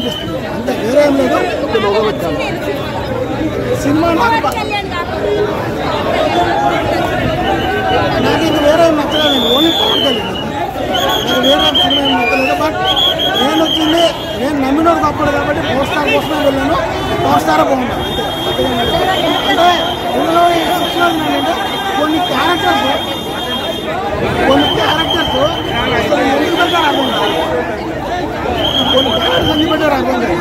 అనిపిస్తుంది అంతే, వేరే ఏం లేదు. సినిమా నాకు ఇది వేరే ఏం నచ్చలేదు, ఓన్లీ పవన్ కళ్యాణ్. నాకు వేరే సినిమా ఏం నచ్చలేదు. బట్ నేను వచ్చింది నేను నమ్మినోడు తప్పదు కాబట్టి 4 స్టార్ కోసమే వెళ్ళాను. 4 స్టార్ బాగుంటాను అంతే. అంటే ఇందులో శిక్షణ ఏంటంటే కొన్ని క్యారెక్టర్స్ అసలు ఎందుకు పెట్టారు అర్థం కాదు. కొన్ని క్యారెక్టర్స్ ఎందుకు పెట్టారు అర్థం కాదు.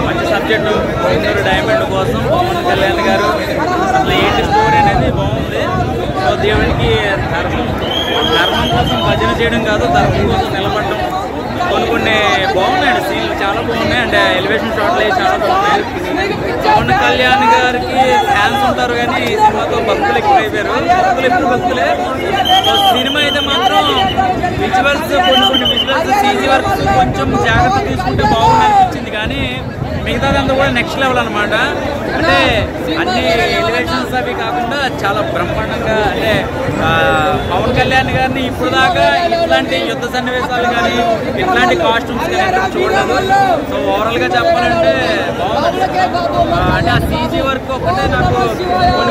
మంచి సబ్జెక్టు డైమండ్ కోసం పవన్ కళ్యాణ్ గారు అసలు ఏంటి స్టోరీ అనేది బాగుంది. సో దేవునికి ధర్మం కోసం భజన చేయడం కాదు, ధర్మం కోసం నిలబడడం. కొన్ని బాగున్నాయండి, సీన్లు చాలా బాగున్నాయి. అంటే ఎలివేషన్ షాట్లు అవి చాలా బాగున్నాయి. పవన్ కళ్యాణ్ గారికి ఫ్యాన్స్ ఉంటారు కానీ ఈ సినిమాతో భక్తులు ఎక్కువైపోయారు. భక్తులు ఎప్పుడు భక్తులే. సో సినిమా అయితే మాత్రం విజువల్స్ కొన్ని విజువల్స్ సీజీ వర్క్స్ కొంచెం జాగ్రత్త తీసుకుంటే బాగుంది అనిపించింది. కానీ మిగతాదంతా కూడా నెక్స్ట్ లెవెల్ అనమాట. అంటే అన్ని ఎలివేషన్స్ అవి కాకుండా చాలా బ్రహ్మాండంగా, అంటే పవన్ కళ్యాణ్ గారిని ఇప్పుడు దాకా ఇట్లాంటి యుద్ధ సన్నివేశాలు కానీ ఇట్లాంటి కాస్ట్యూమ్స్ కానీ ఎక్కడ చూడలేదు. సో ఓవరాల్గా చెప్పాలంటే బాగుంది. అంటే ఆ సీజీ వర్క్ ఒక్కటే నాకు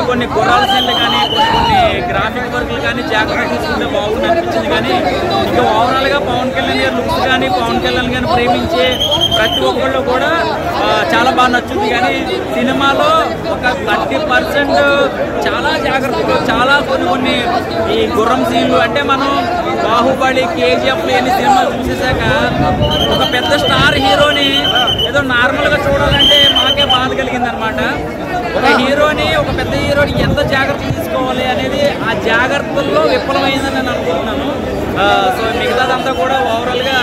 కొన్ని గుర్రాల సీన్లు కానీ కొన్ని గ్రాఫిక్ వర్క్లు కానీ జాగ్రత్త తీసుకుంటే బాగుంది అనిపించింది. కానీ ఇంకా ఓవరాల్గా పవన్ కళ్యాణ్ గారి లుక్స్ కానీ పవన్ కళ్యాణ్ గారిని ప్రేమించే ప్రతి ఒక్కళ్ళు కూడా చాలా బాగా నచ్చుంది. కానీ సినిమాలో ఒక 30% చాలా జాగ్రత్తలు, చాలా కొన్ని ఈ గుర్రం సీన్లు, అంటే మనం బాహుబలి, కేజీఎఫ్ లేని సినిమాలు చూసేసాక ఒక పెద్ద స్టార్ హీరోని ఏదో నార్మల్గా చూడాలంటే మాకే బాధ కలిగింది అనమాట. ఒక పెద్ద హీరోని ఎంత జాగ్రత్తలు తీసుకోవాలి అనేది ఆ జాగ్రత్తల్లో విఫలమైందని నేను అనుకుంటున్నాను. సో మిగతాదంతా కూడా ఓవరాల్గా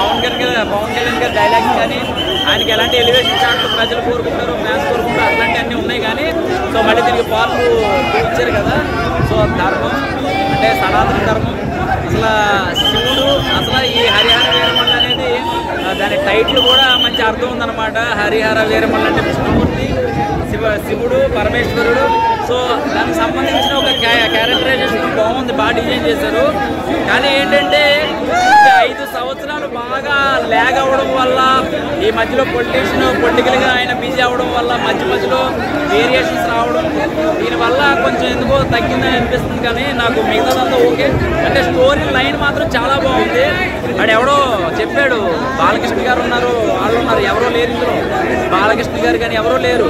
పవన్ కళ్యాణ్ గారి డైలాగ్స్ కానీ ఆయనకి ఎలాంటి ఎలివేషన్ షాట్లు ప్రజలు కోరుకుంటారు, ఫ్యాన్స్ కోరుకుంటారు, అట్లాంటివన్నీ ఉన్నాయి. కానీ సో మళ్ళీ దీనికి పార్లు ఇచ్చారు కదా. సో ధర్మం అంటే సనాతన ధర్మం, అసలు శివుడు, అసలు ఈ హరిహర వీరమల్ల అనేది దాని టైటిల్ కూడా మంచి అర్థం ఉందన్నమాట. హరిహర వీరమల్ల అంటే విష్ణుమూర్తి, శివుడు, పరమేశ్వరుడు. సో దానికి సంబంధించిన ఒక క్యారెక్టరైజేషన్ బాగుంది, బాగా డిజైన్ చేశారు. కానీ ఏంటంటే 5 సంవత్సరాలు బాగా ల్యాగ్ అవ్వడం వల్ల, ఈ మధ్యలో పొలిటికల్గా ఆయన బిజీ అవ్వడం వల్ల మధ్యలో వేరియేషన్స్ రావడం, దీనివల్ల కొంచెం ఎందుకో తగ్గిందని అనిపిస్తుంది. కానీ నాకు మిగతాదంతా ఓకే. అంటే స్టోరీ లైన్ మాత్రం చాలా బాగుంది. వాడు ఎవడో చెప్పాడు, బాలకృష్ణ గారు ఉన్నారు, వాళ్ళు ఉన్నారు, ఎవరో లేరు ఇందులో. బాలకృష్ణ గారు కానీ ఎవరో లేరు.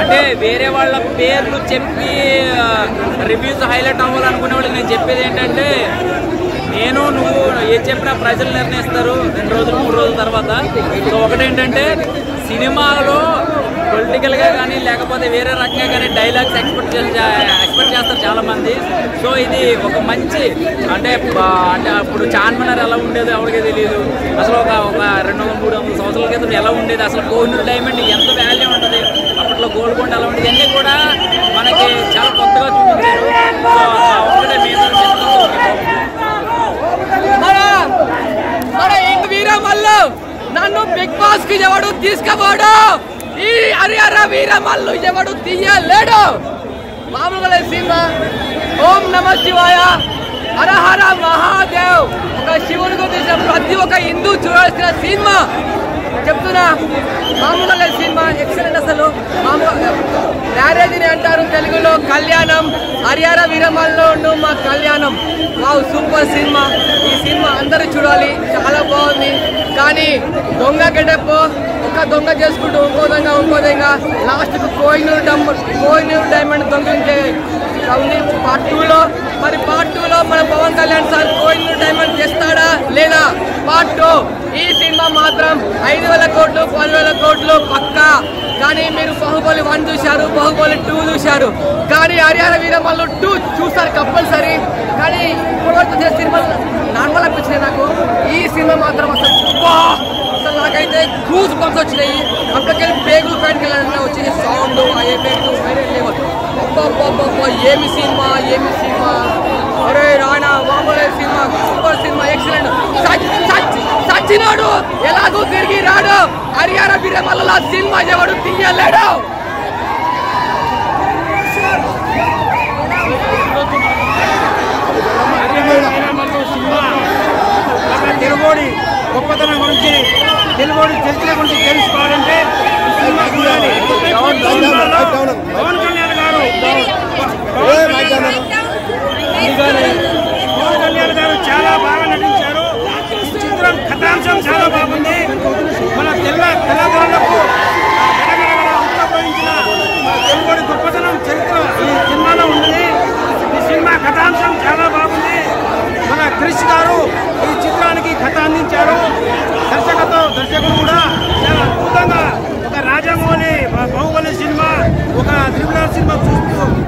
అంటే వేరే వాళ్ళ పేర్లు చెప్పి రివ్యూస్ హైలైట్ అవ్వాలనుకునే వాళ్ళకి నేను చెప్పేది ఏంటంటే, నువ్వు ఏం చెప్పినా ప్రజలు నిర్ణయిస్తారు 2 రోజులు 3 రోజుల తర్వాత. సో ఒకటేంటంటే సినిమాలో పొలిటికల్గా కానీ లేకపోతే వేరే రకంగా కానీ డైలాగ్స్ ఎక్స్పెక్ట్ చేస్తారు చాలామంది. సో ఇది ఒక మంచి అంటే అప్పుడు చార్మినార్ ఎలా ఉండేదో ఎవరికీ తెలియదు. అసలు ఒక 200-300 సంవత్సరాల క్రితం ఎలా ఉండేది, అసలు కోహినూర్ డైమండ్ ఎంత వాల్యూ ఉంటుంది, అప్పట్లో గోల్కొండ ఎలా ఉండేది, ఇవన్నీ కూడా మనకి చాలా కొత్తగా చూపించారు. సో ఒకటే మీద వీరమల్లు నన్ను బిగ్ బాస్ కి ఎవడు తీసుకుపోడు, ఈ హరిహర వీరమల్లు ఎవడు తీయలేడు. మామూలుగా సినిమా ఓం నమ శివాయ, హర హర మహాదేవ్, ఒక శివుని గురించి ప్రతి ఒక్క హిందూ చూడాల్సిన సినిమా చెప్తున్నా. మామూలుగా సినిమా ఎక్సలెంట్. అసలు మామూలు మ్యారేజ్ని అంటారు తెలుగులో కళ్యాణం, హరిహర వీరమల్లు మా కళ్యాణం. Wow, super cinema. ఈ సినిమా అందరూ చూడాలి, చాలా బాగుంది. కానీ దొంగ గెటప్, ఒక దొంగ చేసుకుంటూ ఇంకో దొంగ లాస్ట్కు కోహినూర్ డైమండ్ దొంగ ఉంది పార్ట్ 2లో. మరి పార్ట్ 2లో మన పవన్ కళ్యాణ్ సార్ కోహినూర్ డైమండ్ చేస్తాడా లేదా? పార్ట్ 2 ఈ సినిమా మాత్రం 5,000 కోట్లు 10,000 కోట్లు పక్కా. కానీ మీరు బాహుబలి 1 చూశారు, బాహుబలి 2 చూశారు, కానీ హరిహర వీరమల్లు 2 చూస్తారు కంపల్సరీ. కానీ ఇప్పటివరకు చేసే సినిమాలు నార్మల్ అనిపించినాయి నాకు. ఈ సినిమా మాత్రం అసలు నాకైతే గూస్ బంప్స్ వచ్చినాయి. అప్పటికెళ్ళి పేగులు పైకి వచ్చింది, సౌండ్ ఆ ఎఫెక్ట్ వేరే లేవదు. ఏమి సినిమా. అరే Rana Baahubali cinema super cinema, excellent. సచ్చినాడు ఎలాగో తిరిగి రాడు, హరిహర వీరమల్ల సినిమా ఎవడు తీయలేడు. గురించి తెలుగు చరిత్ర గురించి తెలుసుకోవాలంటే సినిమా చూడాలి. పవన్ కళ్యాణ్ గారు చాలా బాగా నటించారు. చిత్రం కథాంశం చాలా బాగుంది. మన తెలంగాణకు ఉత్తరపోయించిన తెలుగు గొప్పతనం చరిత్ర ఈ సినిమాలో ఉంది. ఈ సినిమా కథాంశం చాలా బాగుంది. మన క్రిష్ గారు ఈ చిత్రానికి కథ అందించారు. దర్శకుడు కూడా చాలా అద్భుతంగా ఒక రాజమౌళి బాహుబలి సినిమా, ఒక త్రిపుర సినిమా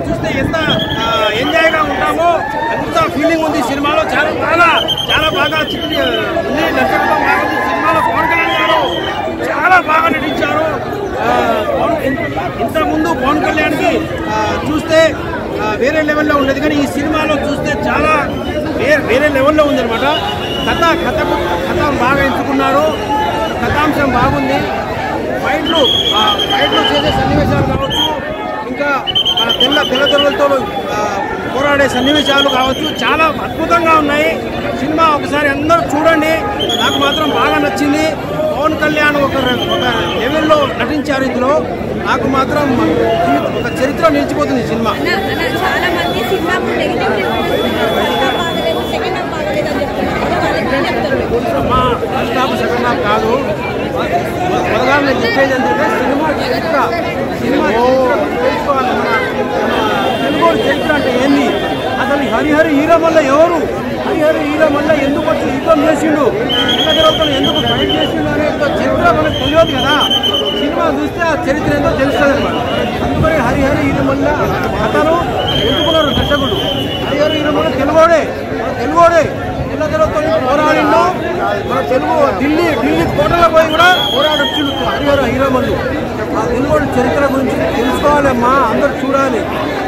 చూస్తే ఎంత ఎంజాయ్గా ఉంటామో అంత ఫీలింగ్ ఉంది సినిమాలో. చాలా బాగా ఉంది. దర్శకత్వం బాగుంది. సినిమాలో పవన్ కళ్యాణ్ గారు చాలా బాగా నటించారు. ఇంతకుముందు పవన్ కళ్యాణ్కి చూస్తే వేరే లెవెల్లో ఉండేది, కానీ ఈ సినిమాలో చూస్తే చాలా వేరే లెవెల్లో ఉందన్నమాట. కథ బాగా ఎంచుకున్నారు. కథాంశం బాగుంది. ఫైట్లు చేసే సన్నివేశాలు కావచ్చు, ఇంకా మన తెల్లదొరలతో పోరాడే సన్నివేశాలు కావచ్చు, చాలా అద్భుతంగా ఉన్నాయి. సినిమా ఒకసారి అందరూ చూడండి. నాకు మాత్రం బాగా నచ్చింది. పవన్ కళ్యాణ్ ఒక లెవెల్లో నటించారు ఇందులో. నాకు మాత్రం ఒక చరిత్ర నిలిచిపోతుంది cinema. First half second half కాదు. మొదగా నేను చెప్పేది ఏంటంటే సినిమా చరిత్ర తెలుసుకోవాలి. తెలుగు చరిత్ర అంటే ఏంది, అసలు హరిహరి హీరమల్ల ఎవరు, హరిహరి హీరమల్ల ఎందుకు వచ్చి యుద్ధం చేసిండు, ఎల్లగరవుతాను ఎందుకు ఫైట్ చేసిండు అనే చరిత్ర మనకు తెలియదు కదా. సినిమా చూస్తే ఆ చరిత్ర ఏంటో తెలుస్తుంది అనమాట. అందుకని హరిహరి హీరమల్ల అతను ఎందుకున్నారు దర్శకుడు. హరిహరి హీరమల్ల తెలుగోడే ఎల్లగరవుతాను పోరాడిండు. మన తెలుగు ఢిల్లీ కోటలో పోయి కూడా పోరాడొచ్చిండు హరిహర హీరమల్లు. ఆ తెలుగు చరిత్ర గురించి తెలుసుకోవాలమ్మా, అందరు చూడాలి.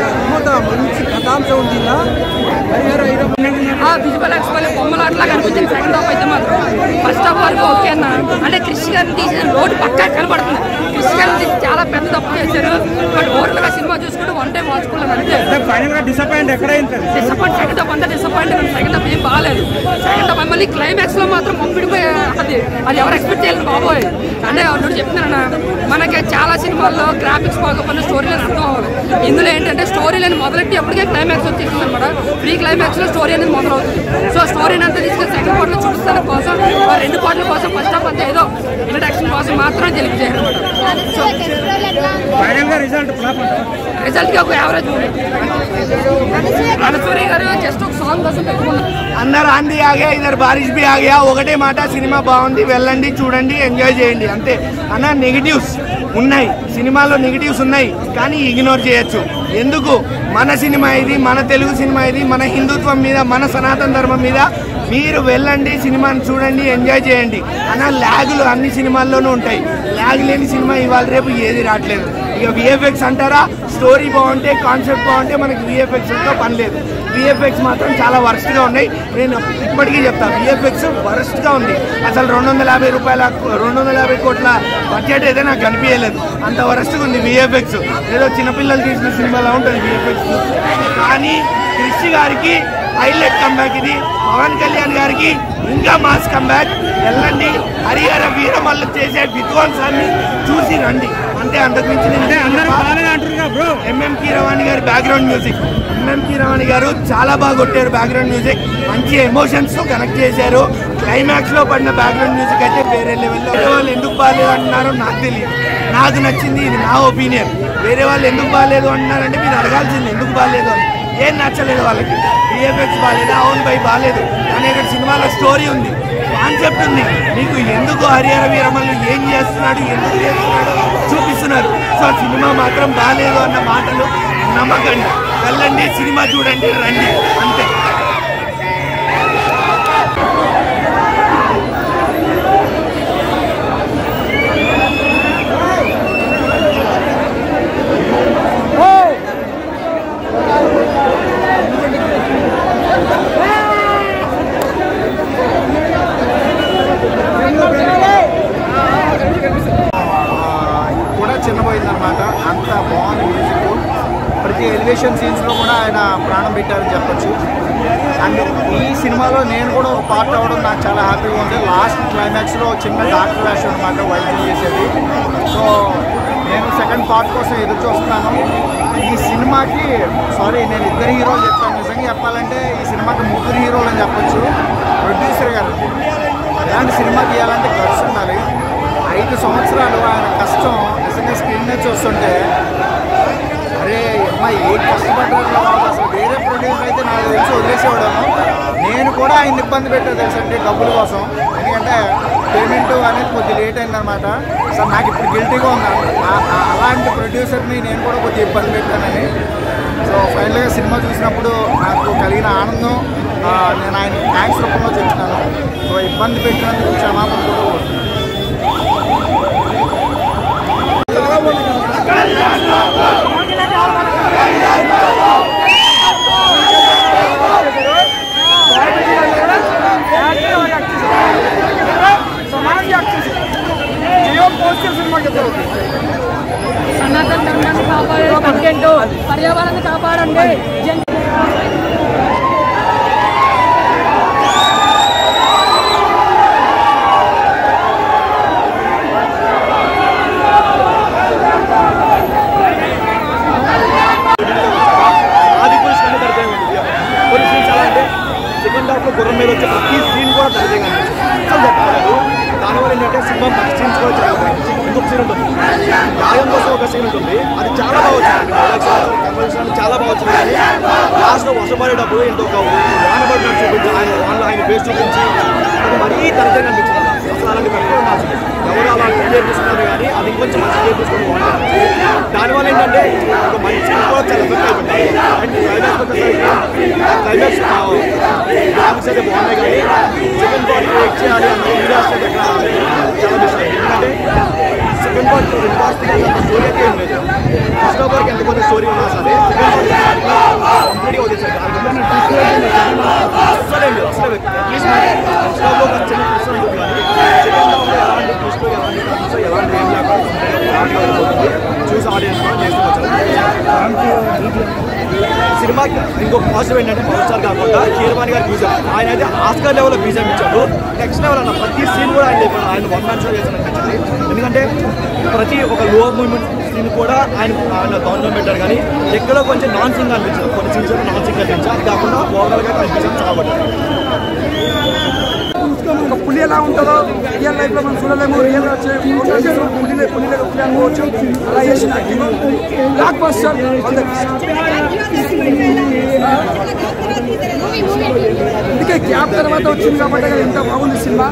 అద్భుత మంచి కథాంశం ఉంది. హరిహర విజువల్ ఎక్స్పైర్ బొమ్మలు అట్లా కనిపించింది. సెకండ్ హాఫ్ అయితే మాత్రం ఫస్ట్ హాఫ్ వరకు ఓకే అన్న. అంటే క్రిష్ గారిని తీసిన రోడ్డు పక్కా కనబడుతుంది. క్రిష్ గారిని చాలా పెద్ద తప్పు చేశారు. బట్ ఓవరాల్ గా సినిమా చూసుకుంటే వన్ టైం వాచుకోలేదు. అంటే ఫైనల్ గా డిసప్పాయింట్ ఎక్కడైంది. సెకండ్ హాఫ్ అంతా డిసప్పాయింట్. సెకండ్ హాఫ్ ఏం బాగాలేదు. సెకండ్ హాఫ్ మళ్ళీ క్లైమాక్స్ లో మాత్రం పంపిడిపోయి అది ఎవరు ఎక్స్పెక్ట్ చేయాలి బాబోయ్. అంటే నువ్వు చెప్తున్నాను, మనకి చాలా సినిమాల్లో గ్రాఫిక్స్ బాగోకుండా స్టోరీ లైన్ అర్థం అవ్వాలి. ఇందులో ఏంటంటే స్టోరీ లైన్ మొదలెట్టి ఎప్పటికే క్లైమాక్స్ వచ్చేస్తుంది అనమాట. ప్రీ క్లైమాక్స్ లో స్టోరీ అనేది మొదలవుతుంది. సో స్టోరీని అంతా తీసుకొని సెకండ్ పార్ట్ లో చూపిస్తాను కోసం, రెండు పార్ట్ల కోసం ఫస్ట్ హాఫ్ అంతా ఏదో ఇంట్రడక్షన్ కోసం మాత్రం తెలియజేయడం అనమాట. సో ఫైనల్ గా రిజల్ట్ గా ఒక యావరేజ్ మూవీ. అనసూరి గారు జస్ట్ ఒక సాంగ్ కోసం పెట్టుకున్నారు. అందరు ఆంधी आ गया, इधर बारिश भी आ गया. ఒకటే మాట, సినిమా బాగుంది, వెళ్ళండి, చూడండి, ఎంజాయ్ చేయండి అంతే. అన్న నెగిటివ్స్ ఉన్నాయి, సినిమాలో నెగిటివ్స్ ఉన్నాయి, కానీ ఇగ్నోర్ చేయొచ్చు. ఎందుకు? మన సినిమా ఇది, మన తెలుగు సినిమా ఇది, మన హిందుత్వం మీద, మన సనాతన ధర్మం మీద మీరు వెళ్ళండి, సినిమాని చూడండి, ఎంజాయ్ చేయండి. అన్న ల్యాగులు అన్ని సినిమాల్లోనూ ఉంటాయి. ల్యాగ్ లేని సినిమా ఇవాళ రేపు ఏది రావట్లేదు. ఇక విఎఫ్ఎక్స్ అంటారా, స్టోరీ బాగుంటే, కాన్సెప్ట్ బాగుంటే మనకి విఎఫ్ఎక్స్తో పని లేదు. విఎఫ్ఎక్స్ మాత్రం చాలా వరస్ట్గా ఉన్నాయి. నేను ఇప్పటికీ చెప్తాను, విఎఫ్ఎక్స్ వరస్ట్గా ఉంది. అసలు 250 కోట్ల బడ్జెట్ అయితే నాకు కనిపించలేదు. అంత వరస్ట్గా ఉంది విఎఫ్ఎక్స్. ఏదో చిన్నపిల్లలు తీసిన సినిమాలో ఉంటుంది విఎఫ్ఎక్స్. కానీ క్రిష్ గారికి హైలైట్ కంబ్యాక్ ఇది. పవన్ కళ్యాణ్ గారికి ఇంకా మాస్ కంబ్యాక్. వెళ్ళండి, హరిహర వీరమల్లు చేసే విధ్వంసాన్ని చూసి రండి అంతే. అంతకుమించి ఎంఎం కీరవాణి గారి బ్యాక్గ్రౌండ్ మ్యూజిక్, ఎంఎం కీరవాణి గారు చాలా బాగా కొట్టారు. బ్యాక్గ్రౌండ్ మ్యూజిక్ మంచి ఎమోషన్స్ తో కనెక్ట్ చేశారు. క్లైమాక్స్ లో పడిన బ్యాక్గ్రౌండ్ మ్యూజిక్ అయితే వేరే లెవెల్లో. వేరే వాళ్ళు ఎందుకు బాగాలేదు అంటున్నారో నాకు తెలియదు, నాకు నచ్చింది, ఇది నా ఒపీనియన్. వేరే వాళ్ళు ఎందుకు బాగాలేదు అంటున్నారంటే మీరు అడగాల్సింది ఎందుకు బాగాలేదు అని. ఏం నచ్చలేదు వాళ్ళకి, విఎఫ్ఎక్స్ బాగాలేదు, అవును బై బాగాలేదు, కానీ ఇక్కడ సినిమాలో స్టోరీ ఉంది, కాన్సెప్ట్ ఉంది. మీకు ఎందుకు హరిహర వీరమల్లు ఏం చేస్తున్నాడు, ఎందుకు చేస్తున్నాడు చూపిస్తున్నారు. సో సినిమా మాత్రం బాగాలేదు అన్న మాటలు నమ్మకండి. వెళ్ళండి, సినిమా చూడండి, రండి అంతే. కూడా చిన్నపోయిందనమాట. అంత బాగుంది మ్యూజిక్. ప్రతి ఎలివేషన్ సీన్స్లో కూడా ఆయన ప్రాణం పెట్టారని చెప్పొచ్చు. అండ్ ఈ సినిమాలో నేను కూడా ఒక పార్ట్ అవ్వడం నాకు చాలా హ్యాపీగా ఉంది. లాస్ట్ క్లైమాక్స్లో చిన్న డాక్టర్ వేషం అనమాట వైద్యం చేసేది. సో నేను సెకండ్ పార్ట్ కోసం ఎదురు చూస్తున్నాను. ఈ సినిమాకి నేను ఇద్దరు హీరోలు చెప్తాను. నిజంగా చెప్పాలంటే ఈ సినిమాకి ముగ్గురు హీరోలు అని చెప్పొచ్చు. ప్రొడ్యూసర్ గారు ఇలాంటి సినిమా తీయాలంటే ఖర్చు ఉండాలి. 5 సంవత్సరాలు ఆయన కష్టం నిజంగా స్క్రీన్ మీద చూస్తుంటే అరే అమ్మాయి ఏం కష్టపడ్డారు. అసలు వేరే ప్రొడ్యూసర్ అయితే నాకు తెలిసి వదిలేసేవాడను. నేను కూడా ఆయన ఇబ్బంది పెట్టాను తెలుసండి డబ్బుల కోసం. ఎందుకంటే పేమెంట్ అనేది కొద్దిగా లేట్ అయిందనమాట. సో నాకు ఇప్పుడు గిల్టీగా ఉంది. అలాంటి ప్రొడ్యూసర్ని నేను కూడా కొద్దిగా ఇబ్బంది పెట్టానని. సో ఫైనల్గా సినిమా చూసినప్పుడు నాకు కలిగిన ఆనందం నేను ఆయన థ్యాంక్స్ రూపంలో చెప్తున్నాను. సో ఇబ్బంది పెట్టినందుకు క్షమాపణ కూడా కోరుతున్నాను. సనాతన ధర్మాన్ని కాపాడే కంటెంట్, పర్యావరణాన్ని కాపాడండి. సెకండ్ హాఫ్లో గుర్రం మీద వచ్చే ప్రతి సీన్ కూడా తరగతిగా చెప్పలేదు. దానివల్ల ఏంటంటే సినిమా మంచి సీన్స్ కూడా చాలా ఇంకొక సీన్ ఉంటుంది, గాయం కోసం ఒక సీన్ ఉంటుంది. అది చాలా బాగా వచ్చింది, కన్వర్సేషన్ చాలా బాగా వచ్చింది. కానీ లాస్ట్లో వర్షపడేటప్పుడు ఇంకొక వానబడినట్టు చూపించి ఆయన ఫేస్ చూపించి అది మరీ తరగతిగా అనిపించింది. అసలు అలాంటి పెట్టుకోవడం కాదు. ఎవరు అలా క్లియర్ చేసుకున్నారు కానీ అది ఇంకొంచెం మంచి క్లియర్ చేసుకుని బాగుంటుంది. దానివల్ల ఏంటంటే ఒక మంచి సీన్ కూడా చాలా ఎఫెక్ట్ అయిపోయింది. అండ్ క్లైమాక్స్ క్లైమాక్స్ గ్రాఫిక్స్ అయితే బాగున్నాయి. కానీ సెకండ్ పార్ట్ బ్రేక్ చేయాలి అన్న ఇండియాస్ అయితే చాలా మిస్ అయింది. ఎందుకంటే సెకండ్ పార్ట్ స్టోరీ అయితే ఏం లేదు. ఫస్ట్ హాఫ్ వరకు ఎంత కొంత స్టోరీ ఉన్నా సరే సెకండ్ పార్ట్ కంప్లీట్గా వదిలేసారు. అసలే లేదు, అసలే అట్లీస్ట్ ఫస్ట్ హాఫ్లో ఒక చిన్న ట్విస్ట్ ఉంటుంది. కానీ సెకండ్ హాఫ్లో ఎలాంటి ట్విస్ట్ ఎలాంటి ఏం లేకుండా చూసి ఆడియన్స్ కూడా చేసుకొచ్చారు. సినిమాకి ఇంకొక పాజిటివ్ ఏంటంటే పవర్ స్టార్ కాకుండా కీరవాణి గారు బీజం, ఆయన అయితే ఆస్కార్ లెవెల్లో బీజం ఇచ్చాడు. నెక్స్ట్ లెవెల్ అన్న ప్రతి సీన్ కూడా ఆయన చెప్పాడు. ఆయన వన్ మ్యాన్ షో చేశాను అనిపించింది. ఎందుకంటే ప్రతి ఒక లో మూమెంట్ సీన్ కూడా ఆయన దాంట్లో పెట్టారు. కానీ ఎక్కడో కొంచెం నాన్ సింగ్ అనిపించింది. కొన్ని సీన్స్ నాన్ సింగ్ అనిపించింది. అది కాకుండా ఓవరాల్గా అనిపించింది చాలా బాగుంటుంది. ఒక పులి ఎలా ఉంటుందో రియల్ లైఫ్లో మనం చూడలేము. రియల్గా వచ్చే పులి అనుకోవచ్చు. అలా చేసిన బ్లాక్ బస్టర్ అందుకే గ్యాప్ తర్వాత వచ్చింది కాబట్టి ఎంత బాగుంది సినిమా.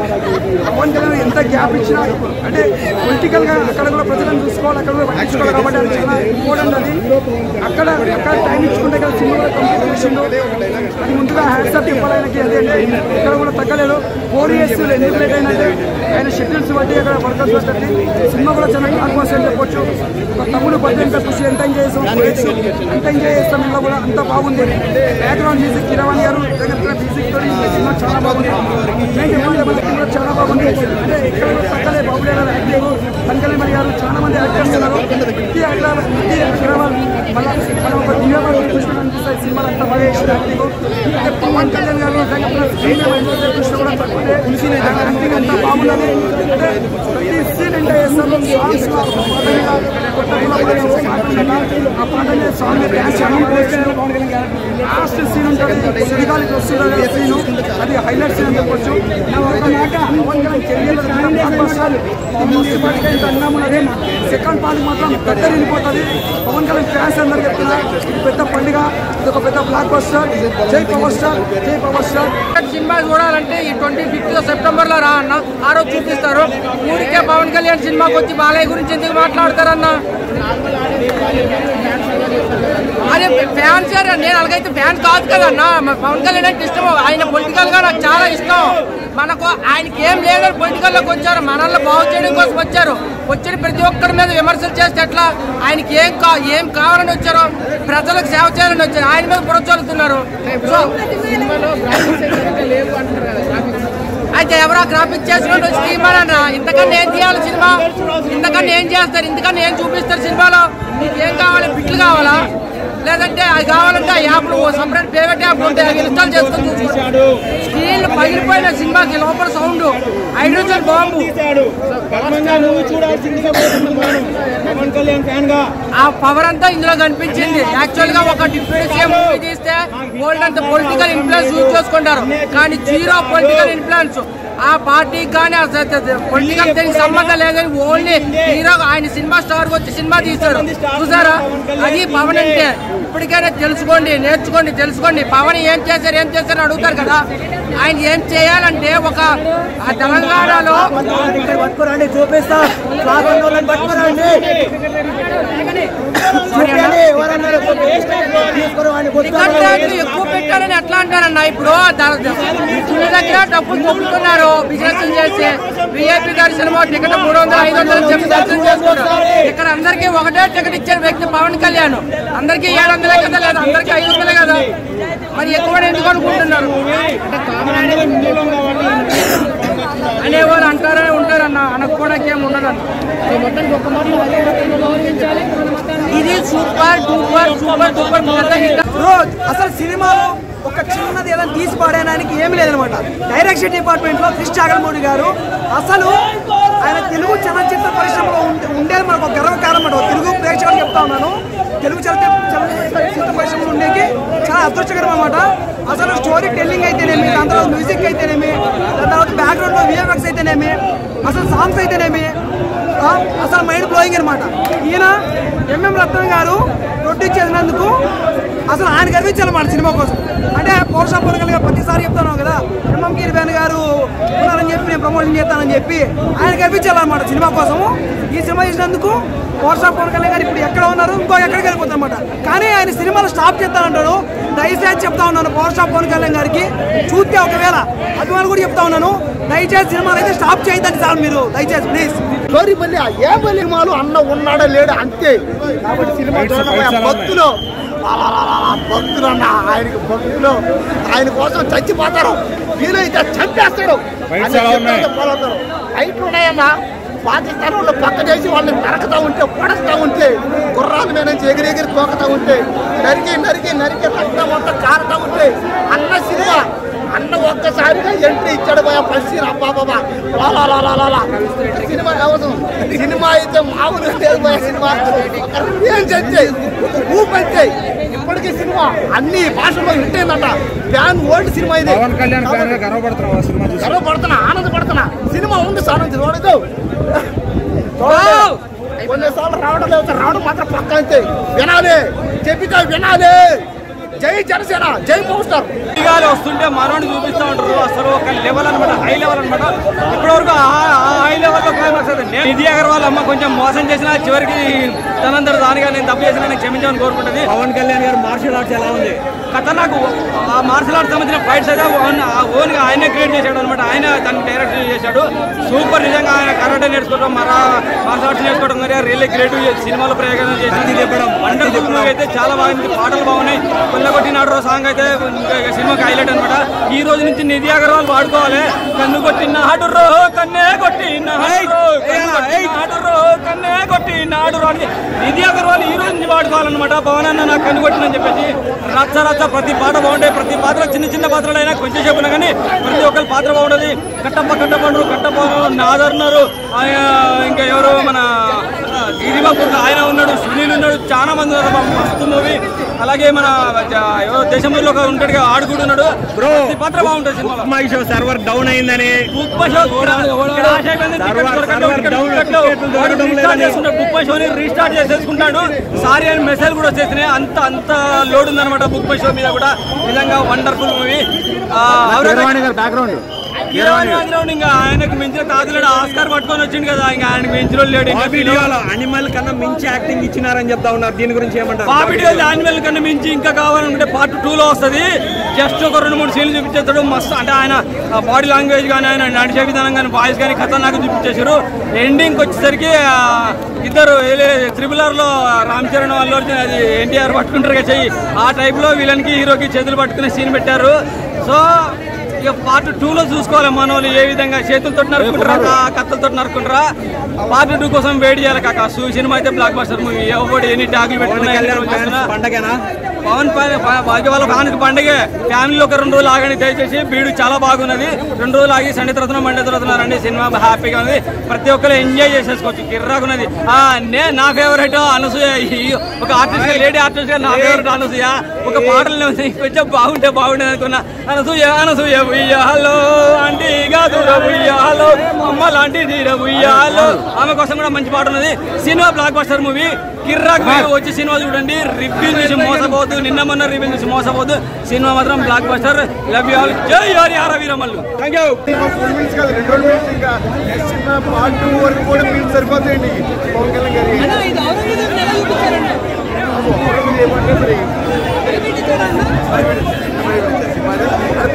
పవన్ కళ్యాణ్ ఎంత గ్యాప్ ఇచ్చినా అంటే పొలిటికల్గా అక్కడ కూడా ప్రజలను చూసుకోవాలి, అక్కడ కూడా పట్టించుకోవాలి కాబట్టి అది చాలా ఇంపార్టెంట్. అది అక్కడ టైం ఇచ్చుకుంటే కదా సినిమా కూడా కంప్లీట్ చేసిండు. అది ముందుగా హ్యాండ్సప్ చెప్పాలకి. అది అంటే ఇక్కడ కూడా తగ్గలేదు. 4 years ఎందుకు లేట్ అయినట్టే ఆయన షెడ్యూల్స్ బట్టి అక్కడ వర్కర్స్ బట్టి సినిమా కూడా చాలా ఆల్మోస్ట్ అని చెప్పొచ్చు. ఒక తమ్ముడు బద్దెంత కృషి ఎంత ఎంజాయ్ చేస్తాం ఇలా కూడా అంత బాగుంది. బ్యాక్గ్రౌండ్ మ్యూజిక్ కిరవాణి గారు మ్యూజిక్ తో సినిమా చాలా బాగుంది. కూడా చాలా బాగుంది. అంటే ఇక్కడ తగ్గలే బాబులే గారు యాక్టింగ్, వెంకయ్య గారు చాలా మంది యాక్టర్స్ ఉన్నారు. అనిపిస్తాయి సినిమాలు అంతా బాగా చేసిన యాక్టింగ్. అంటే పవన్ కళ్యాణ్ గారు కృష్ణ కూడా తక్కువ యాక్టింగ్ అంతా బాగున్నది. అంటే ప్రతి సీన్ ఎంజాయ్ చేస్తాము. సాంగ్స్ ఆ పాటనే సాంగ్ డ్యాన్స్ లాస్ట్ సీన్ ఉంటుంది. సుడిగాలికి వస్తుంది సీను, అది హైలైట్ సీన్ అని చెప్పొచ్చు. సెకండ్ పార్ట్ మాత్రం పెద్ద వెళ్ళిపోతుంది. పవన్ కళ్యాణ్ ఫ్యాన్స్ అందరు చెప్తున్నారు ఇది పెద్ద పండుగ, ఇది ఒక పెద్ద బ్లాక్ బస్టర్. జై పవర్ స్టార్, జై పవర్ స్టార్. సినిమా చూడాలంటే ఈ 25th సెప్టెంబర్లో రా అన్న, ఆ రోజు చూపిస్తారు. ఊరికే పవన్ కళ్యాణ్ సినిమాకి వచ్చి బాలయ్య గురించి ఎందుకు మాట్లాడతారన్న? అదే ఫ్యాన్స్, నేను అలాగైతే ఫ్యాన్ కాదు కదన్నా. పవన్ కళ్యాణ్ అంటే ఇష్టం, ఆయన పొలిటికల్ గా నాకు చాలా ఇష్టం. మనకు ఆయనకి ఏం లేదని పొలిటికల్లోకి వచ్చారు, మనల్ని బాగు చేయడం కోసం వచ్చారు. వచ్చిన ప్రతి ఒక్కరి మీద విమర్శలు చేస్తే ఎట్లా? ఆయనకి ఏం కావాలని వచ్చారో, ప్రజలకు సేవ చేయాలని వచ్చారు, ఆయన మీద పురచొలుతున్నారు. సో అయితే ఎవరో గ్రాఫిక్స్ చేసుకుంటూ వచ్చి తీయమన్నా, ఇంతకన్నా ఏం తీయాలి సినిమా? ఇంతకన్నా ఏం చేస్తారు? ఇంతకన్నా ఏం చూపిస్తారు సినిమాలో? మీకు ఏం కావాలి? బిట్లు కావాలా? లేదంటే అది కావాలంటే ఆ యాప్లు సపరేట్ పేమెంట్ యాప్లు ఉంటాయి, అవి ఇన్స్టాల్ చేసుకొని చూసుకో. స్క్రీన్ పగిలిపోయిన సినిమాకి లోపల సౌండ్ హైడ్రోజన్ బాంబు ఆ పవర్ అంతా ఇందులో కనిపించింది. యాక్చువల్ గా ఒక డిప్యూటీ సీఎం మూవీ తీస్తే గోల్డ్ అంత పొలిటికల్ ఇన్ఫ్లుయెన్స్ యూజ్ చేసుకుంటారు, కానీ జీరో పొలిటికల్ ఇన్ఫ్లుయెన్స్. ఆ పార్టీకి కానీ పొలిటికల్ దీనికి సంబంధం లేదని ఓన్లీ హీరో ఆయన సినిమా స్టార్ వచ్చి సినిమా తీశారు. చూసారా, అది పవన్ అంటే. ఇప్పటికైనా తెలుసుకోండి, నేర్చుకోండి, తెలుసుకోండి. పవన్ ఏం చేశారు అడుగుతారు కదా. ఆయన ఏం చేయాలంటే ఒక తెలంగాణలో చూపిస్తా ఎక్కువ పెట్టారని ఎట్లా అంటారన్న. ఇప్పుడు గుడి దగ్గర డబ్బులు కొట్టుకున్నారు బిజినెస్ చేసి. విఐపి గారి సినిమా టికెట్ 300-500 చెప్పి దర్శనం చేసుకున్నారు. ఇక్కడ అందరికీ ఒకటే టికెట్ ఇచ్చిన వ్యక్తి పవన్ కళ్యాణ్. అందరికీ 700 కదా, లేదా అందరికీ 500 కదా. మరి ఎక్కువ ఎందుకు అనుకుంటున్నారు అనేవారు అంటారని ఉంటారన్న. అనుకోవడానికి ఏమి ఉండదన్న. ఇది సూపర్ డూపర్ సూపర్ డూపర్ రోజు అసలు సినిమాలో ఒక చిన్నది ఏదైనా తీసి పాడడానికి ఏమి లేదనమాట. డైరెక్షన్ డిపార్ట్మెంట్ లో క్రిష్ చాగల్మూడి గారు అసలు ఆయన తెలుగు చలనచిత్ర పరిశ్రమలో ఉండేది మనకు ఒక గర్వకారణం అన్నమాట. తెలుగు ప్రేక్షకులు చెప్తా ఉన్నాను, తెలుగు చలనచిత్ర పరిశ్రమలో ఉండేకి చాలా అదృష్టకరం అన్నమాట. అసలు స్టోరీ టెల్లింగ్ అయితేనేమి, దాని తర్వాత మ్యూజిక్ అయితేనేమి, దాని తర్వాత బ్యాక్గ్రౌండ్ లో విఎఫ్ఎక్స్ అయితేనేమి, అసలు సాంగ్స్ అయితేనేమి, అసలు మైండ్ బ్లోయింగ్ అనమాట. ఈయన ఎంఎం రత్నం గారు ప్రొడ్యూస్ చేసినందుకు అసలు ఆయన గర్వించాలన్నమాట సినిమా కోసం. అంటే పౌరుషాపూర్వకంగా ప్రతిసారి చెప్తాను కదా, ఎంఎం కీర్వాణి గారు ఉన్నారని చెప్పి నేను ప్రమోషన్ చేస్తానని చెప్పి ఆయన గర్వించాలన్నమాట సినిమా కోసము. ఈ సినిమా చేసినందుకు పౌరుషాపూర్వకంగా గారు ఇప్పుడు ఎక్కడ ఉన్నారు, ఇంకో ఎక్కడికి వెళ్ళిపోతారన్నమాట. కానీ ఆయన సినిమాలో స్టాప్ చేస్తానంటారు. దయచేసి చెప్తా ఉన్నాను పౌరుషాపూర్వక కళ్యాణ్ గారికి, చూస్తే ఒకవేళ అభిమానులు కూడా చెప్తా ఉన్నాను, దయచేసి సినిమాలు అయితే స్టాప్ చేయదండి సార్ మీరు, దయచేసి ప్లీజ్. స్టోరీ బల్లి ఏ బల్లి సినిమాలు అన్న ఉన్నాడా లేడా అంతే. కాబట్టి సినిమా భక్తులు భక్తులు అన్న ఆయనకి భక్తులు ఆయన కోసం చచ్చిపోతారు. వీలైతే చంపేస్తాడు. ఫైట్లు ఉన్నాయన్నా, పాకిస్తాన్ వాళ్ళు పక్క చేసి వాళ్ళని నరకతా ఉంటే, పడతా ఉంటే, గుర్రాల మీద నుంచి ఎగిరెగిరి తోకతా ఉంటే, నరికి నరికి నరికి రక్తం అంతా కారుతా ఉంటే, అన్న సినిమా అన్న ఒక్కసారిగా ఎంట్రీ ఇచ్చాడు పోయా పల్సీర్ అబ్బా బాబా సినిమా అవసరం. సినిమా అయితే మామూలుగా లేదు పోయా. సినిమా చచ్చాయి, ఊపెచ్చాయి. ఇప్పటికీ సినిమా అన్ని భాషల్లో హిట్ అయిందట. ఫ్యాన్ ఓల్డ్ సినిమా ఇది. గర్వపడుతున్నా, ఆనందపడుతున్నా. సినిమా ఉంది సార్, చూడదు కొన్నిసార్లు రావడం లేదు, రావడం మాత్రం పక్క అంతే. వినాలి, చెప్పితే వినాలి. జై జనసేన, జై పవర్ స్టార్. వస్తుంటే మనోడిని చూపిస్తూ ఉంటారు. అసలు ఒక లెవెల్ అనమాట, హై లెవెల్ అనమాట. ఇప్పటివరకు హై లెవెల్లో క్లైమాక్స్ అవుతుంది. నిధి అగర్వాల్ అమ్మ కొంచెం మోసం చేసినా చివరికి తనందరూ దానిగా నేను తప్పు చేసినా నేను క్షమించాలని కోరుకుంటుంది. పవన్ కళ్యాణ్ గారు మార్షల్ ఆర్ట్స్ ఎలా ఉంది కథ, నాకు ఆ మార్షల్ ఆర్ట్స్ సంబంధించిన ఫైట్స్ అయితే ఓన్గా ఆయనే క్రియేట్ చేశాడు అనమాట. ఆయన దాన్ని డైరెక్ట్ చేశాడు. సూపర్. నిజంగా ఆయన కరాటే నేర్చుకోవడం, మార్షల్ ఆర్ట్స్ నేర్చుకోవడం కానీ రియల్లీ క్రియేటివ్ సినిమాలో ప్రయోగం చేసింది. వండర్ఫుల్ మూవీ అయితే చాలా బాగుంది. పాటలు బాగున్నాయి. కొల్లగొట్టినాడు సాంగ్ అయితే సినిమాకి హైలైట్ అనమాట. ఈ రోజు నుంచి నిధి అగర్వాల్ వాడుకోవాలి. కన్ను కొట్టినాడు రో, కన్నే కొట్టినాడు రో, కన్నే కొట్టినాడు రో అని నిధి అగర్వాల్ ఈ రోజు నుంచి వాడుకోవాలన్నమాట. పవన్ అన్న నాకు కన్ను కొట్టినని చెప్పేసి రచ్చ రచ్చ. ప్రతి పాట బాగుంటాయి. ప్రతి పాత్ర చిన్న చిన్న పాత్రలు అయినా కొంచెం చెప్పినా కానీ ప్రతి ఒక్కరి పాత్ర బాగుంటుంది. కట్టప్ప నాదర్న్నారు. ఇంకా ఎవరు మన గిరిబాపూర్ ఆయన ఉన్నాడు, సునీల్ ఉన్నాడు, చాలా మంది ఉన్నారు. మస్తు మూవీ. అలాగే మన దేశంలో ఉంటాడు కదా, ఆడు కూడా ఉన్నాడు. పాత్ర బాగుంటుంది cinema. Book my show server down అయిందని, book my show book my షోని రీస్టార్ట్ చేసేసుకుంటాడు. సారీ అని మెసేజ్ కూడా వచ్చేసినాయి. అంత లోడ్ ఉందన్నమాట బుక్ మై షో మీద కూడా. నిజంగా వండర్ఫుల్ మూవీ. బ్యాక్గ్రౌండ్ ఇంకా ఆయనకు మించిన తాజులేడు. ఆస్కార్ పట్టుకొని వచ్చింది కదా, ఇంకా ఆయనకు మించిన లేడు. అనిమల్ కన్నా మించి యాక్టింగ్ ఇచ్చినారని చెప్తా ఉన్నారు. దీని గురించి ఏమంటారు? ఆ వీడియో యానిమల్ కన్నా మించి ఇంకా కావాలనుకుంటే పార్ట్ 2లో వస్తుంది. జస్ట్ ఒక 2-3 సీన్లు చూపించేస్తాడు. మస్తు. అంటే ఆయన బాడీ లాంగ్వేజ్ కానీ, ఆయన నడిచే విధానం కానీ, వాయిస్ కానీ ఖతర్నాక్ చూపించేశారు. ఎండింగ్కి వచ్చేసరికి ఇద్దరు త్రిబులర్లో రామ్ చరణ్ వాళ్ళు అది ఎన్టీఆర్ పట్టుకుంటారు కదా చెయ్యి, ఆ టైప్లో వీళ్ళకి హీరోకి చేతులు పట్టుకునే సీన్ పెట్టారు. సో ఇక పార్ట్ 2లో చూసుకోవాలి మన వాళ్ళు ఏ విధంగా చేతులతో నరుకుంటారా, కత్తులతో నరుకుంటారా. పార్ట్ 2 కోసం వెయిట్ చేయాలి కాక. సినిమా అయితే బ్లాక్ బస్టర్ మూవీ. ఎవరు ఎన్ని ట్యాగులు పెట్టుకున్నా పండగనా పవన్ వాళ్ళ ఫ్యాన్కి పండుగ ఫ్యామిలీలో ఒక 2 రోజులు ఆగండి దయచేసి. బీడు చాలా బాగున్నది. 2 రోజులు ఆగి సండే తరఫున మండే తరఫునారండి. సినిమా హ్యాపీగా ఉంది. ప్రతి ఒక్కరు ఎంజాయ్ చేసేసుకోవచ్చు. కిర్రాకున్నది. నా ఫేవరెట్ అనసూయ. ఒక ఆర్టిస్ట్ లేడీ ఆర్టిస్ట్ గా నా ఫేవరెట్ అనసూయ. ఒక పాటలు కొంచెం బాగుండేది అనుకున్నా. అనసూయ ఉయ్యాలో అంటే ఉయ్యాలో అమ్మ లాంటి తీర ఉయ్యాలో. ఆమె కోసం కూడా మంచి పాట ఉన్నది. Cinema blockbuster movie. కిర్రాక్ వచ్చి సినిమా చూడండి. రివ్యూ చూసి మోసపోవద్దు. నిన్న మొన్న రివ్యూ చూసి మోసపోవద్దు. సినిమా మాత్రం blockbuster. Love you all. జై Hari Veeramallu. Thank you. Part 2 వరకు కూడా మీరు సరిపోతాయండి. పవన్ కళ్యాణ్ గారి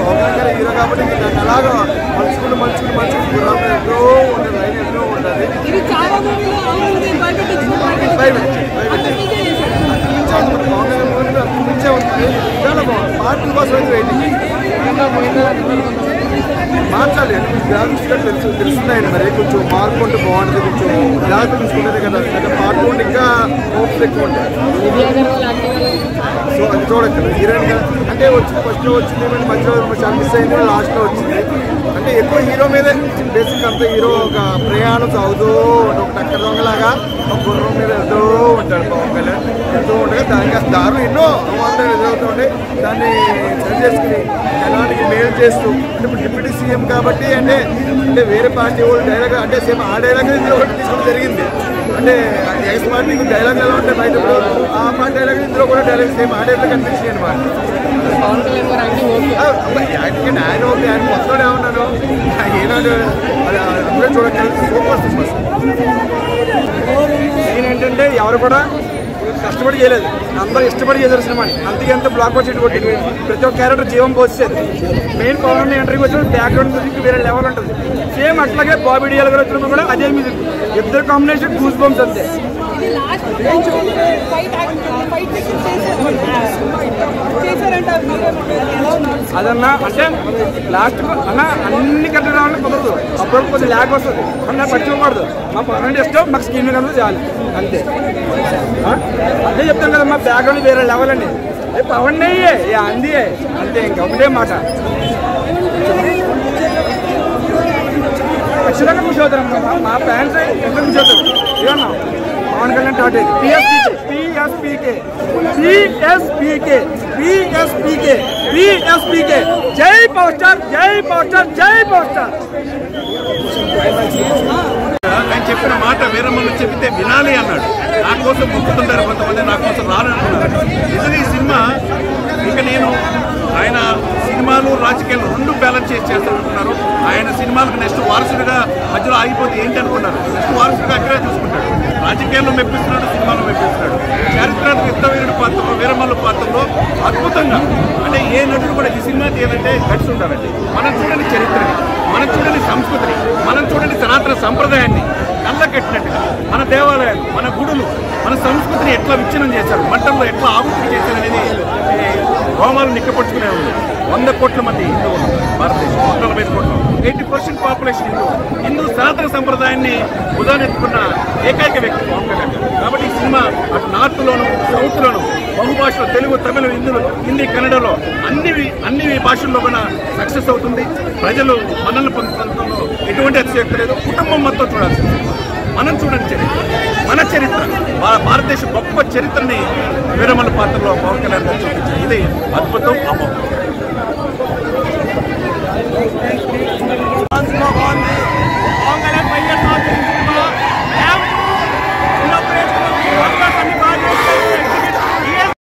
పవన్ కళ్యాణ్ గారి హీరో కాబట్టి దాన్ని అలాగా మలుచుకుంటూ ఎన్నో ఉంటుంది. లైన్ ఎన్నో ఉంటుంది. మించే ఉంటుంది. చాలా బాగుంది. పార్ట్ 2 కోసం అయితే వెయిటింగ్. మార్చాలి. గ్రాఫిక్స్ కూడా తెలుస్తున్నాయండి. మరి కొంచెం మార్పు ఉంటే బాగుంటుంది. కొంచెం జాగ్రత్త తీసుకుంటుంది కదా. పార్ట్ 2 ఇంకా హోప్స్ ఎక్కువ ఉంటాయి. సో అది చూడక్కర్లేదు. హీరోయిన్ గా అంటే ఫస్ట్లో వచ్చింది, మధ్యలో చాలా మిస్ అయింది, లాస్ట్లో వచ్చింది. అంటే ఎక్కువ హీరో మీదే బేసిక్ అంతా. హీరో ఒక ప్రయాణం సాగుతూ ఒక టక్కర దొంగలాగా ఒక గుర్రం మీద వెళ్తూ ఉంటాడు పవన్ కళ్యాణ్. వెళ్తూ ఉండగా దానికి దారులు ఎన్నో అవాంతరాలు ఎదురవుతూ ఉంటాయి. దాన్ని సరి చేసుకుని జనానికి మేలు చేస్తూ అంటే ఇప్పుడు డిప్యూటీ సీఎం కాబట్టి అంటే వేరే పార్టీ వాళ్ళు డైలాగ్ అంటే సేమ్ ఆ డైలాగ్ ఇందులో ఒకటి తీసుకోవడం జరిగింది. అంటే ఎక్స్ పార్టీకి డైలాగ్ ఎలా ఉంటాయి బయట, ఆ పార్టీ డైలాగ్ ఇందులో కూడా డైలాగ్ సేమ్ ఆ డైలాగ్ కనిపించింది అనమాట. యాక్టింగ్ ఆయన ఓకే, ఆయన మొత్తం ఏమన్నాను ఏనాడు అది అందరూ చూడగలరు. Super super. ఏంటంటే ఎవరు కూడా కష్టపడి చేయలేదు, అందరూ ఇష్టపడి చేశారు సినిమాని. అందుకే ఎంత బ్లాక్ వచ్చి కొట్టింది. ప్రతి ఒక్క క్యారెక్టర్ జీవం పోసేది. మెయిన్ పవన్ ఎంట్రీకి వచ్చిన బ్యాక్గ్రౌండ్ మ్యూజిక్ వేరే లెవెల్ ఉంటుంది. సేమ్ అట్లాగే బాబీ డియాల్ గారు వచ్చినప్పుడు కూడా అదే మ్యూజిక్. ఇద్దరు కాంబినేషన్ గూస్ బంప్స్ అంతే. అదన్నా అంటే లాస్ట్ అన్న అన్ని కట్టడం రావాలని కుదరదు. అప్పుడు కొంచెం ల్యాక్ వస్తుంది. అన్న పచ్చిపోకూడదు. మా పవన్ ఇష్టం, మాకు స్క్రీన్ మీద చాలు అంతే. అదే చెప్తాను కదా, మా బ్యాక్గ్రౌండ్ వేరే లెవెల్ అండి. పవన్ అయ్యే అంది అంతే. ఇంకా ఒకటే మాట. ఖచ్చితంగా ఖుషి అవుతారు. మా ఫ్యాన్స్ ఎంత ఖుషి అవుతారు. ఏమన్నా పవన్ కళ్యాణ్ టాటే పిఎస్పీకే జై పవర్ స్టార్, జై పవర్ స్టార్, జై పవర్ స్టార్. ఆయన చెప్పిన మాట వీరమ్మలు చెబితే వినాలి అన్నాడు. నా కోసం మొక్కుతుంటారు కొంతమంది, నా కోసం రానున్నారు. నిజంగా ఈ సినిమా ఇక నేను ఆయన సినిమాలు రాజకీయాలు 2 బ్యాలెన్స్ చేస్తానంటున్నారు. ఆయన సినిమాలకు నెక్స్ట్ వారసుడిగా మధ్యలో ఆగిపోతే ఏంటి అనుకున్నారు. నెక్స్ట్ వారసుడిగా అక్కడే చూసుకుంటాడు. రాజకీయాల్లో మెప్పిస్తున్నాడు, సినిమాలో మెప్పిస్తున్నాడు. చారిత్రాత్మక యుద్ధవీరుడి పాత్రలో, వీరమల్లు పాత్రలో అద్భుతంగా అంటే ఏ నటుడు కూడా ఈ సినిమా తీయాలంటే కలిసి ఉండాలండి. మనం చూడని చరిత్రని, మనం చూడని సంస్కృతిని, మనం చూడని సనాతన సంప్రదాయాన్ని కళ్ళకట్టినట్టుగా మన దేవాలయాలు, మన గుడులు, మన సంస్కృతిని ఎట్లా విచ్ఛిన్నం చేశారు, మంటల్లో ఎట్లా ఆహుతి చేశారు అనేది రోమాలు నిక్కపట్టుకునే ఉంది. 100 కోట్ల మంది హిందువులు భారతదేశం, 140 కోట్లు, 80% పాపులేషన్ హిందూ సనాతన సంప్రదాయాన్ని ఉదాహరించుకున్న ఏకైక వ్యక్తి పవన్ కళ్యాణ్. కాబట్టి ఈ సినిమా అటు నార్త్లోను సౌత్లోను బహుభాషలో తెలుగు, తమిళ, హిందీ, కన్నడలో అన్ని భాషల్లో కూడా సక్సెస్ అవుతుంది. ప్రజలు మనల్ని పొందుతుందో ఎటువంటి అతిశయోక్తి లేదు. కుటుంబం మొత్తం చూడాల్సింది. మనం చూడండి చరిత్ర, మన చరిత్ర, భారతదేశ గొప్ప చరిత్రని వీరమల్ల పాత్రలో పవన్ కళ్యాణ్ గారు చూపించారు. ఇది అద్భుతం, అమోఘం.